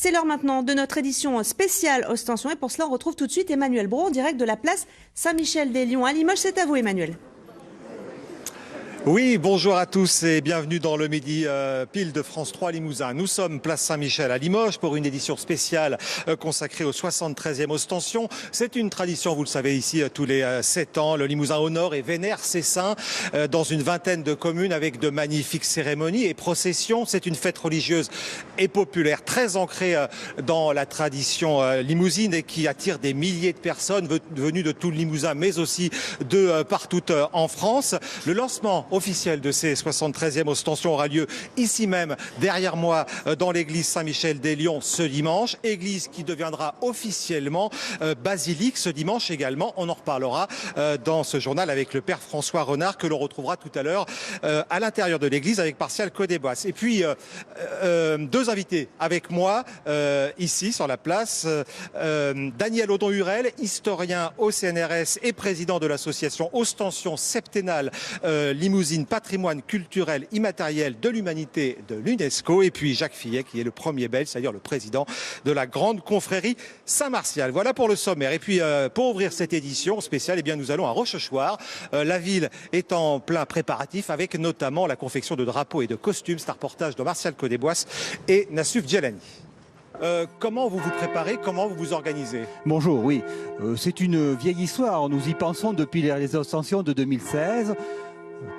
C'est l'heure maintenant de notre édition spéciale Ostension et pour cela on retrouve tout de suite Emmanuel Brault en direct de la place Saint-Michel-des-Lions à Limoges. C'est à vous Emmanuel. Oui, bonjour à tous et bienvenue dans le Midi Pile de France 3 Limousin. Nous sommes place Saint-Michel à Limoges pour une édition spéciale consacrée au 73e Ostension. C'est une tradition, vous le savez ici, tous les 7 ans. Le Limousin honore et vénère ses saints dans une vingtaine de communes avec de magnifiques cérémonies et processions. C'est une fête religieuse et populaire très ancrée dans la tradition limousine et qui attire des milliers de personnes venues de tout le Limousin mais aussi de partout en France. Le lancement officiel de ces 73e Ostension aura lieu ici même, derrière moi, dans l'église Saint-Michel-des-Lions ce dimanche. Église qui deviendra officiellement basilique ce dimanche également. On en reparlera dans ce journal avec le père François Renard que l'on retrouvera tout à l'heure à l'intérieur de l'église avec Martial Codébas. Et puis, deux invités avec moi ici sur la place. Daniel Audon-Hurel, historien au CNRS et président de l'association Ostension Septennale Limousine, patrimoine culturel immatériel de l'humanité de l'UNESCO. Et puis Jacques Fillet, qui est le premier belge, c'est-à-dire le président de la grande confrérie Saint-Martial. Voilà pour le sommaire. Et puis pour ouvrir cette édition spéciale, eh bien, nous allons à Rochechouart. La ville est en plein préparatif avec notamment la confection de drapeaux et de costumes. C'est un reportage de Martial Codébas et Nassuf Djelani. Comment vous vous préparez, comment vous vous organisez? Bonjour, oui. C'est une vieille histoire. Nous y pensons depuis les Ostensions de 2016.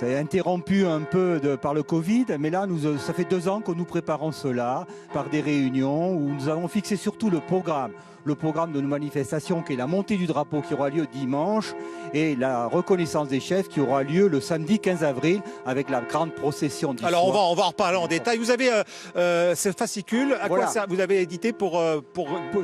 Interrompu un peu par le Covid, mais là, ça fait 2 ans que nous préparons cela par des réunions où nous avons fixé surtout le programme de nos manifestations qui est la montée du drapeau qui aura lieu dimanche et la reconnaissance des chefs qui aura lieu le samedi 15 avril avec la grande procession du Alors soir. on va en reparler en détail. Vous avez ce fascicule, à voilà. quoi ça, vous avez édité pour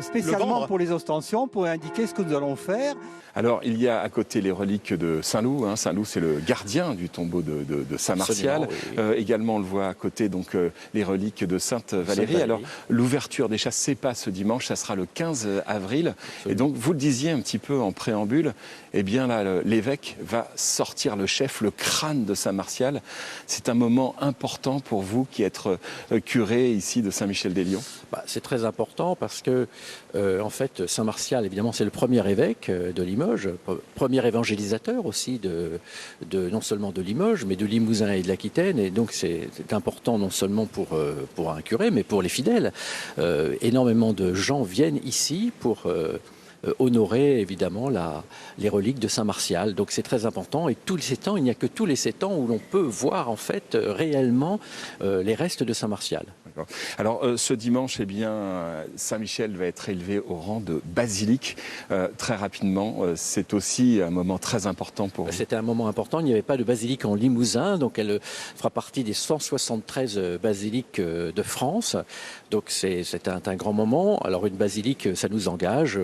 spécialement pour les Ostensions, pour indiquer ce que nous allons faire. Alors, il y a à côté les reliques de Saint-Loup. Saint-Loup, c'est le gardien du tombeau de Saint-Martial. Oui. Également, on le voit à côté, donc les reliques de Sainte-Valérie. Alors, l'ouverture des chasses, c'est pas ce dimanche, ça sera le 15 avril. Absolument. Et donc, vous le disiez un petit peu en préambule, eh bien là, l'évêque va sortir le chef, le crâne de Saint-Martial. C'est un moment important pour vous qui êtes curé ici de Saint-Michel-des-Lions. C'est très important parce que, en fait, Saint-Martial, évidemment, c'est le premier évêque de Limoges, premier évangélisateur aussi non seulement de Limoges, mais de Limousin et de l'Aquitaine. Et donc, c'est important non seulement pour un curé, mais pour les fidèles. Énormément de gens viennent ici pour honorer évidemment les reliques de Saint-Martial. Donc c'est très important et tous les 7 ans, il n'y a que tous les 7 ans où l'on peut voir en fait réellement les restes de Saint-Martial. Alors ce dimanche, eh bien, Saint-Michel va être élevé au rang de basilique. Très rapidement, c'est aussi un moment très important pour vous. C'était un moment important, il n'y avait pas de basilique en Limousin, donc elle fera partie des 173 basiliques de France. Donc c'est un grand moment. Alors une basilique, ça nous engage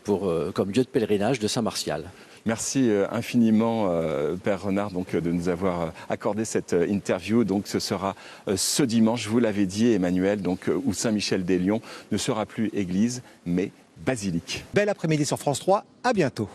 comme lieu de pèlerinage de Saint-Martial. Merci infiniment, Père Renard, donc, de nous avoir accordé cette interview. Donc, ce sera ce dimanche, vous l'avez dit, Emmanuel, donc, où Saint-Michel-des-Lions ne sera plus église, mais basilique. Bel après-midi sur France 3, à bientôt.